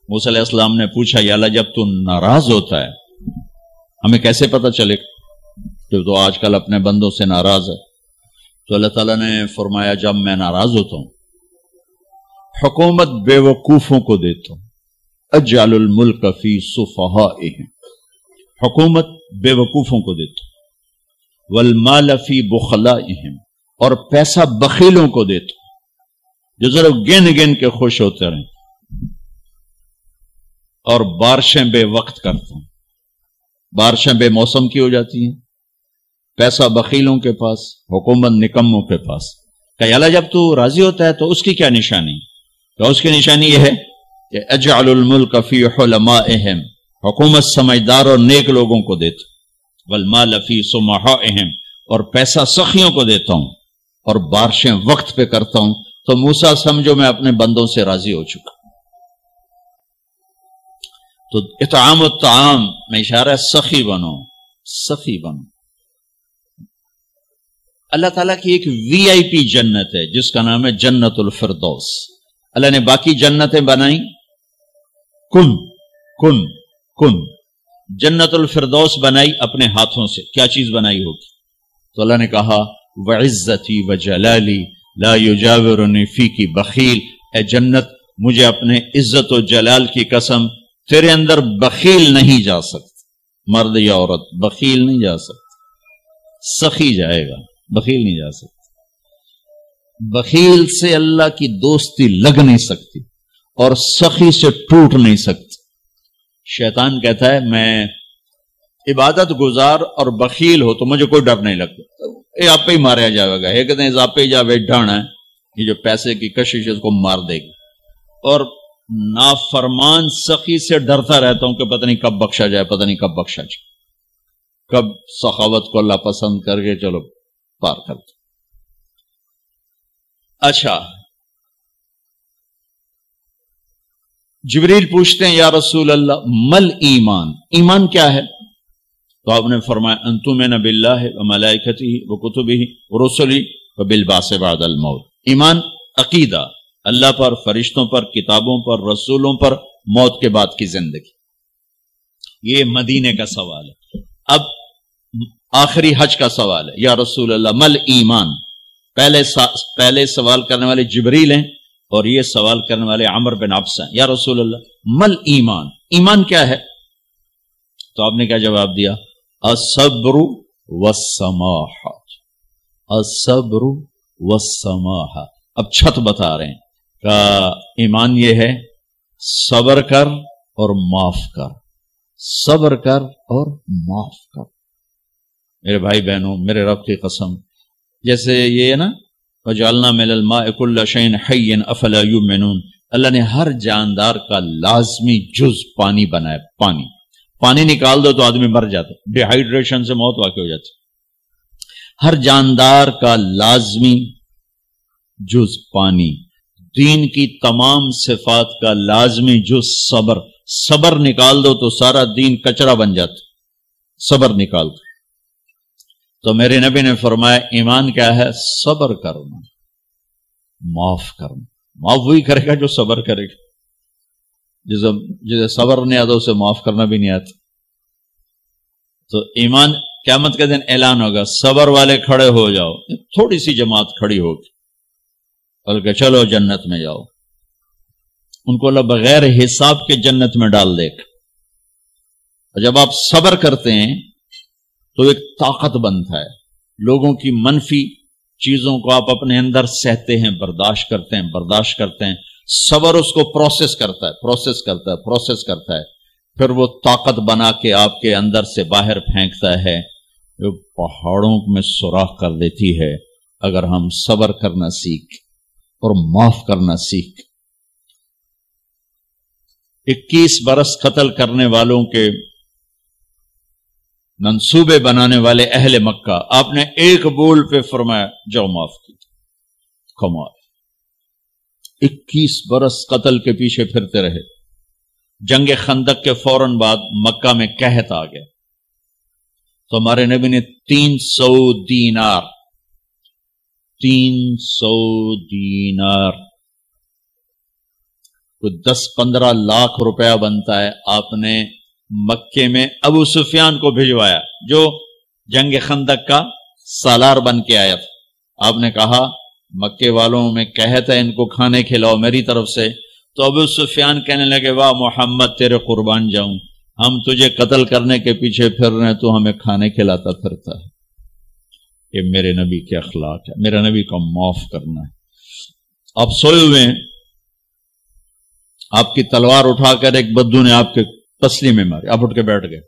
موسیٰ علیہ السلام نے پوچھا یا اللہ جب تو ناراض ہوتا ہے ہمیں کیسے پتہ چلے کہ تو آج کل اپنے بندوں سے ناراض ہے؟ تو اللہ تعالیٰ نے فرمایا جب میں ناراض ہوتا ہوں حکومت بے وقوفوں کو دیتا ہوں، اجعل الملک فی صفہائہم، حکومت بے وقوفوں کو دیتا ہوں، والمال فی بخلائہم، اور پیسہ بخیلوں کو دیتا ہوں جو ذرا گن گن کے خوش ہوتے رہیں، اور بارشیں بے وقت کرتا ہوں، بارشیں بے موسم کی ہو جاتی ہیں، پیسہ بخیلوں کے پاس، حکومت نکموں کے پاس۔ کہ اللہ جب تو راضی ہوتا ہے تو اس کی کیا نشانی؟ تو اس کی نشانی یہ ہے کہ اجعل الملک فی حلمائہم، حکومت سمجھدار اور نیک لوگوں کو دیتا ہوں، والمال فی سمحائہم، اور پیسہ سخیوں کو دیتا ہوں، اور بارشیں وقت پہ کرتا ہوں۔ تو موسیٰ سمجھو میں اپنے بندوں سے راضی ہو چکا۔ تو اطعام الطعام میں اشارہ سخی بنو، سخی بنو۔ اللہ تعالیٰ کی ایک وی آئی پی جنت ہے جس کا نام ہے جنت الفردوس۔ اللہ نے باقی جنتیں بنائیں کن کن کن، جنت الفردوس بنائی اپنے ہاتھوں سے۔ کیا چیز بنائی ہوگی؟ تو اللہ نے کہا وعزتی وجلالی لا یجاورنی فیکی بخیل، اے جنت مجھے اپنے عزت و جلال کی قسم تیرے اندر بخیل نہیں جا سکتا، مرد یا عورت بخیل نہیں جا سکتا، سخی جائے گا، بخیل نہیں جا سکتا۔ بخیل سے اللہ کی دوستی لگ نہیں سکتی اور سخی سے ٹوٹ نہیں سکتی۔ شیطان کہتا ہے میں عبادت گزار اور بخیل ہو تو مجھے کوئی ڈر نہیں لگتا، یہ آپ پہ ہی مارا جائے گا، یہ کہتے ہیں آپ پہ جا ڈھانا ہے، یہ جو پیسے کی کشش ہے اس کو مار دے گی۔ اور نافرمان سخی سے ڈرتا رہتا ہوں کہ پتہ نہیں کب بخشا جائے، پتہ نہیں کب بخشا جائے، کب سخاوت کو اللہ پسند کر کے چلو پار کر دو۔ اچھا، جبریل پوچھتے ہیں یا رسول اللہ مل ایمان، ایمان کیا ہے؟ تو آپ نے فرمایا ان تؤمن باللہ وملائکتہ وکتبہ ورسلہ وبالبعث بعد الموت۔ ایمان عقیدہ، اللہ پر، فرشتوں پر، کتابوں پر، رسولوں پر، موت کے بعد کی زندگی۔ یہ مدینے کا سوال ہے۔ اب آخری حج کا سوال ہے، یا رسول اللہ مل ایمان۔ پہلے سوال کرنے والے جبریل ہیں اور یہ سوال کرنے والے عمر بن عبس ہیں۔ یا رسول اللہ مل ایمان، ایمان کیا ہے؟ تو آپ نے کیا جواب دیا؟ الصبر والسماحہ، الصبر والسماحہ۔ اب چھت بتا رہے ہیں کہ ایمان یہ ہے صبر کر اور معاف کر، صبر کر اور معاف کر۔ میرے بھائی بہنوں، میرے رب کی قسم، جیسے یہ ہے نا وَجَعَلْنَا مِنَ الْمَاءِ كُلَّ شَيْءٍ حَيٍّ أَفَلَا يُؤْمِنُونَ، اللہ نے ہر جاندار کا لازمی جز پانی بنایا۔ پانی نکال دو تو آدمی مر جاتا، ڈی ہائیڈریشن سے موت واقع ہو جاتی۔ ہر جاندار کا لازمی جز پانی، دین کی تمام صفات کا لازمی جز صبر، صبر نکال دو تو سارا دین کچرا بن جاتا، صبر نکال دو۔ تو میرے نبی نے فرمایا ایمان کیا ہے؟ صبر کرنا، معاف کرنا۔ معاف وہی کرے گا جو صبر کرے گا، جسے صبر نہیں آتا اسے معاف کرنا بھی نہیں آتا۔ تو ایمان قیامت کے دن اعلان ہوگا، صبر والے کھڑے ہو جاؤ، تھوڑی سی جماعت کھڑی ہوگی، بلکہ چلو جنت میں جاؤ۔ ان کو اللہ بغیر حساب کے جنت میں ڈال دے گا۔ اور جب آپ صبر کرتے ہیں تو ایک طاقت بنتا ہے، لوگوں کی منفی چیزوں کو آپ اپنے اندر سہتے ہیں، برداشت کرتے ہیں۔ صبر اس کو پروسیس کرتا ہے، پھر وہ طاقت بنا کے آپ کے اندر سے باہر پھینکتا ہے، جو پہاڑوں میں سوراخ کر دیتی ہے اگر ہم صبر کرنا سیکھ اور معاف کرنا سیکھ۔ 21 برس قتل کرنے والوں کے منصوبے بنانے والے اہل مکہ، آپ نے ایک بول پہ فرمایا جاؤ معاف کی۔ کمال، 21 برس قتل کے پیچھے پھرتے رہے۔ جنگ خندق کے فوراً بعد مکہ میں قحط آ گیا، تو ہمارے نبی نے 300 دینار کوئی 10-15 لاکھ روپیہ بنتا ہے، آپ نے مکے میں ابو سفیان کو بھجوایا جو جنگ خندق کا سالار بن کے آیا تھا۔ آپ نے کہا مکے والوں میں کہتا ہے ان کو کھانے کھلاؤ میری طرف سے، تو ابو سفیان کہنے لگے واہ محمد تیرے قربان جاؤں، ہم تجھے قتل کرنے کے پیچھے پھر رہے ہیں، تو ہمیں کھانے کھلاتا پھرتا ہے۔ یہ میرے نبی کے اخلاق ہے، میرے نبی کو معاف کرنا ہے۔ آپ سوئے ہوئے ہیں، آپ کی تلوار اٹھا کر ایک بدو نے آپ کے پسلی میں ماری، آپ اٹھ کے بیٹھ گئے،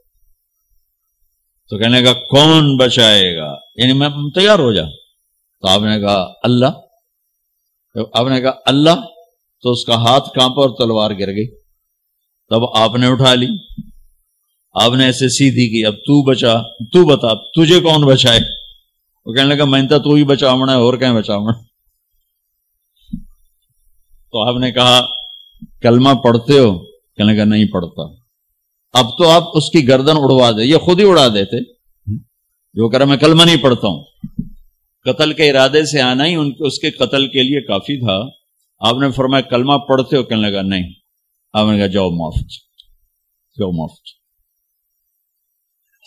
تو کہنے لگا کون بچائے گا، یعنی میں تیار ہو جا، تو آپ نے کہا اللہ، آپ نے کہا اللہ، تو اس کا ہاتھ کانپا اور تلوار گر گئی۔ تب آپ نے اٹھا لی، آپ نے ایسے سیدھی کی، اب تو بچا، تو بتا تجھے کون بچائے؟ وہ کہنے لگا میں تو ہی بچاونا ہے، اور کہیں بچاونا۔ تو آپ نے کہا کلمہ پڑھتے ہو؟ کہنے لگا نہیں پڑھتا۔ اب تو آپ اس کی گردن اڑوا دے، یہ خود ہی اڑا دیتے، جو کہہ رہا میں کلمہ نہیں پڑھتا ہوں۔ قتل کے ارادے سے آنا ہی اس کے قتل کے لیے کافی تھا۔ آپ نے فرمایا کلمہ پڑھتے ہو؟ کہنے لگا نہیں۔ آپ نے کہا جاؤ معاف، جاؤ معاف،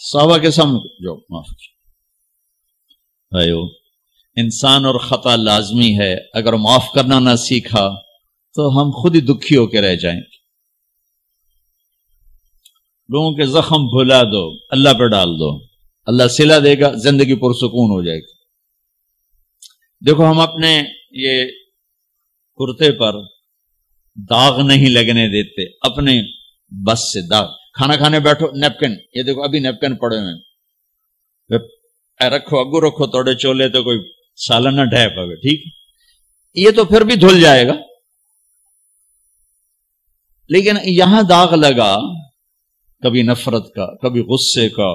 صحابہ کے سامنے جاؤ معاف۔ بھائیو، انسان اور خطا لازمی ہے، اگر معاف کرنا نہ سیکھا تو ہم خود ہی دکھی ہو کے رہ جائیں گے۔ لوگوں کے زخم بھلا دو، اللہ پہ ڈال دو، اللہ صلہ دے گا، زندگی پرسکون ہو جائے گی۔ دیکھو ہم اپنے یہ کرتے پر داغ نہیں لگنے دیتے، اپنے بس سے داغ، کھانا کھانے بیٹھو نیپکن، یہ دیکھو ابھی نیپکن پڑے ہوئے، رکھو اگو رکھو توڑے چولے تو کوئی سالن نہ ڈھے پاوے، ٹھیک، یہ تو پھر بھی دھل جائے گا، لیکن یہاں داغ لگا کبھی نفرت کا، کبھی غصے کا،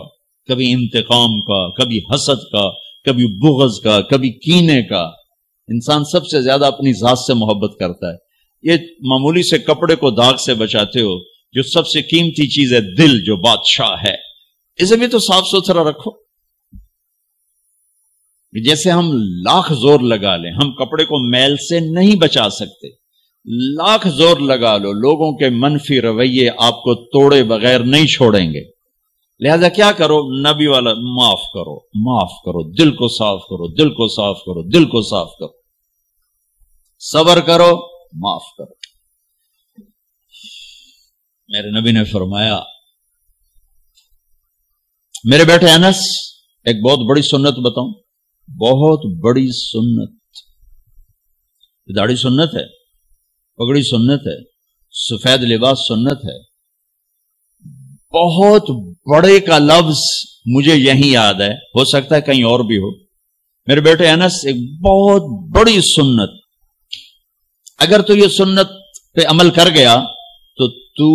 کبھی انتقام کا، کبھی حسد کا، کبھی بغض کا، کبھی کینے کا۔ انسان سب سے زیادہ اپنی ذات سے محبت کرتا ہے۔ یہ معمولی سے کپڑے کو داغ سے بچاتے ہو، جو سب سے قیمتی چیز ہے دل، جو بادشاہ ہے، اسے بھی تو صاف ستھرا رکھو۔ جیسے ہم لاکھ زور لگا لیں، ہم کپڑے کو میل سے نہیں بچا سکتے، لاکھ زور لگا لو، لوگوں کے منفی رویے آپ کو توڑے بغیر نہیں چھوڑیں گے۔ لہذا کیا کرو؟ نبی والا معاف کرو، معاف کرو، دل کو صاف کرو، دل کو صاف کرو، دل کو صاف کرو، صبر کرو، معاف کرو۔ میرے نبی نے فرمایا، میرے بیٹے انس، ایک بہت بڑی سنت بتاؤں، بہت بڑی سنت۔ داڑھی سنت ہے، پگڑی سنت ہے، سفید لباس سنت ہے۔ بہت بڑے کا لفظ مجھے یہی یاد ہے، ہو سکتا ہے کہیں اور بھی ہو۔ میرے بیٹے انس، ایک بہت بڑی سنت، اگر تو یہ سنت پہ عمل کر گیا تو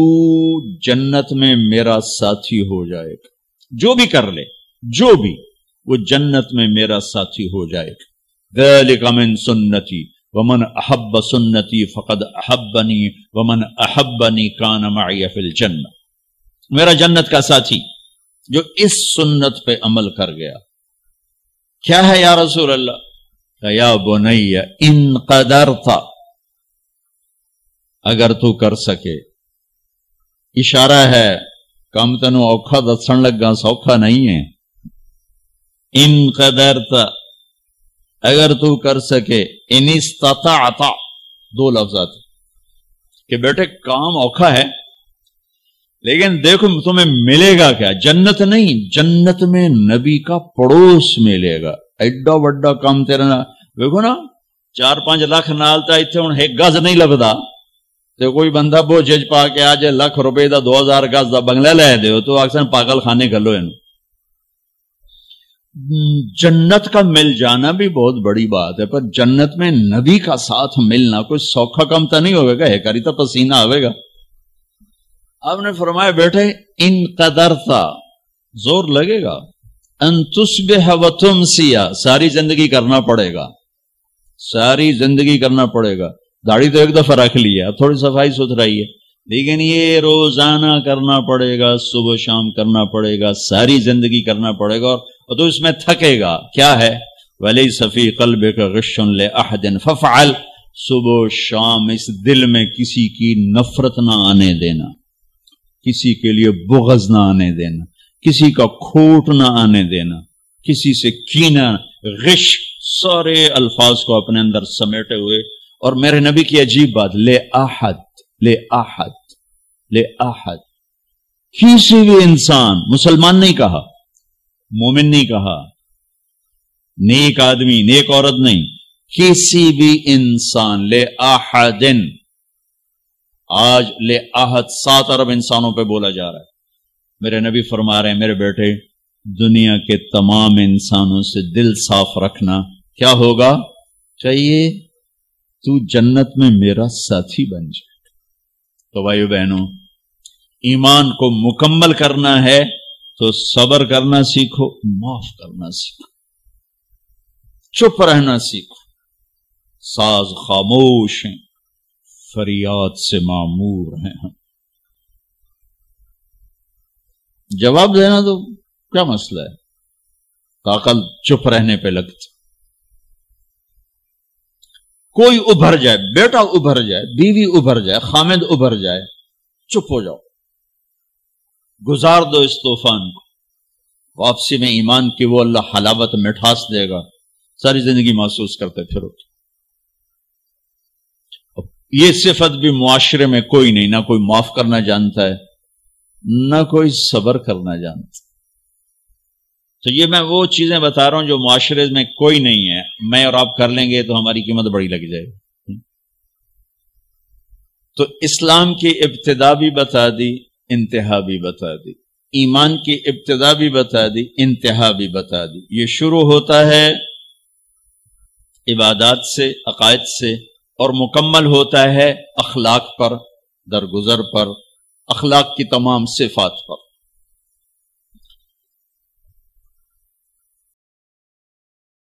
جنت میں میرا ساتھی ہو جائے گا، جو بھی کر لے، جو بھی، وہ جنت میں میرا ساتھی ہو جائے گا۔ ذالک من سنتی ومن احب سنتی فقد احبنی ومن احبنی کان معی فی الجنہ۔ میرا جنت کا ساتھی جو اس سنت پہ عمل کر گیا۔ کیا ہے یا رسول اللہ؟ کہ یا بنی ان قدرت، اگر تو کر سکے، اشارہ ہے کم تنو اوکھا دسن لگا سوکھا نہیں ہے۔ ان قدرت، اگر تو کر سکے، ان استطاعت، دو لفظات کہ بیٹے کام اوکھا ہے، لیکن دیکھو تمہیں ملے گا کیا؟ جنت نہیں، جنت میں نبی کا پڑوس ملے گا۔ ایڈا وڈا کام تیرا نا، دیکھو نا 4-5 لاکھ نالتا اتنے ہوں ایک گز نہیں لگتا، تو کوئی بندہ بوجھ پا کے آج ₹1,00,000 دا 2000 گز دا بنگلہ لے دے تو اکثر پاگل خانے گلو ہے۔ جنت کا مل جانا بھی بہت بڑی بات ہے، پر جنت میں نبی کا ساتھ ملنا کوئی سوکھا کم تو نہیں ہوگا، ہے کری تو پسینہ آئے گا۔ آپ نے فرمایا بیٹھے ان قدرتا، زور لگے گا، ان تصبح و تمسی، ساری زندگی کرنا پڑے گا، ساری زندگی کرنا پڑے گا۔ داڑھی تو ایک دفعہ رکھ لی ہے، اب تھوڑی صفائی ستھرائی ہے، لیکن یہ روزانہ کرنا پڑے گا، صبح شام کرنا پڑے گا، ساری زندگی کرنا پڑے گا، اور تو اس میں تھکے گا۔ کیا ہے؟ وَلَيْسَ فِي قَلْبِكَ غِشٌّ لِأَحَدٍ فَافْعَلْ، صبح و شام اس دل میں کسی کی نفرت نہ آنے دینا، کسی کے لیے بغض نہ آنے دینا، کسی کا کھوٹ نہ آنے دینا، کسی سے کینہ، غش، سارے الفاظ کو اپنے اندر سمیٹے ہوئے. اور میرے نبی کی عجیب بات، لے احد، لے احد، لے احد، کسی بھی انسان، مسلمان نہیں کہا، مومن نہیں کہا، نیک آدمی، نیک عورت نہیں، کسی بھی انسان، لے احدن. آج لے احد 7 ارب انسانوں پہ بولا جا رہا ہے. میرے نبی فرما رہے ہیں میرے بیٹے، دنیا کے تمام انسانوں سے دل صاف رکھنا. کیا ہوگا؟ چاہیے تو جنت میں میرا ساتھی بن جائے. تو بھائیو بہنوں، ایمان کو مکمل کرنا ہے تو صبر کرنا سیکھو، معاف کرنا سیکھو، چپ رہنا سیکھو. ساز خاموش ہیں، فریاد سے معمور ہیں. جواب دینا تو کیا مسئلہ ہے، عقل چپ رہنے پہ لگتی. کوئی ابھر جائے، بیٹا ابھر جائے، بیوی ابھر جائے، خامد ابھر جائے، چپ ہو جاؤ، گزار دو اس طوفان کو. واپسی میں ایمان کی وہ اللہ حلاوت مٹھاس دے گا، ساری زندگی محسوس کرتے پھرو. یہ صفت بھی معاشرے میں کوئی نہیں، نہ کوئی معاف کرنا جانتا ہے، نہ کوئی صبر کرنا جانتا. تو یہ میں وہ چیزیں بتا رہا ہوں جو معاشرے میں کوئی نہیں ہے. میں اور آپ کر لیں گے تو ہماری قیمت بڑی لگ جائے گی. تو اسلام کی ابتدا بھی بتا دی، انتہا بھی بتا دی. ایمان کی ابتدا بھی بتا دی، انتہا بھی بتا دی. یہ شروع ہوتا ہے عبادات سے، عقائد سے، اور مکمل ہوتا ہے اخلاق پر، درگزر پر، اخلاق کی تمام صفات پر.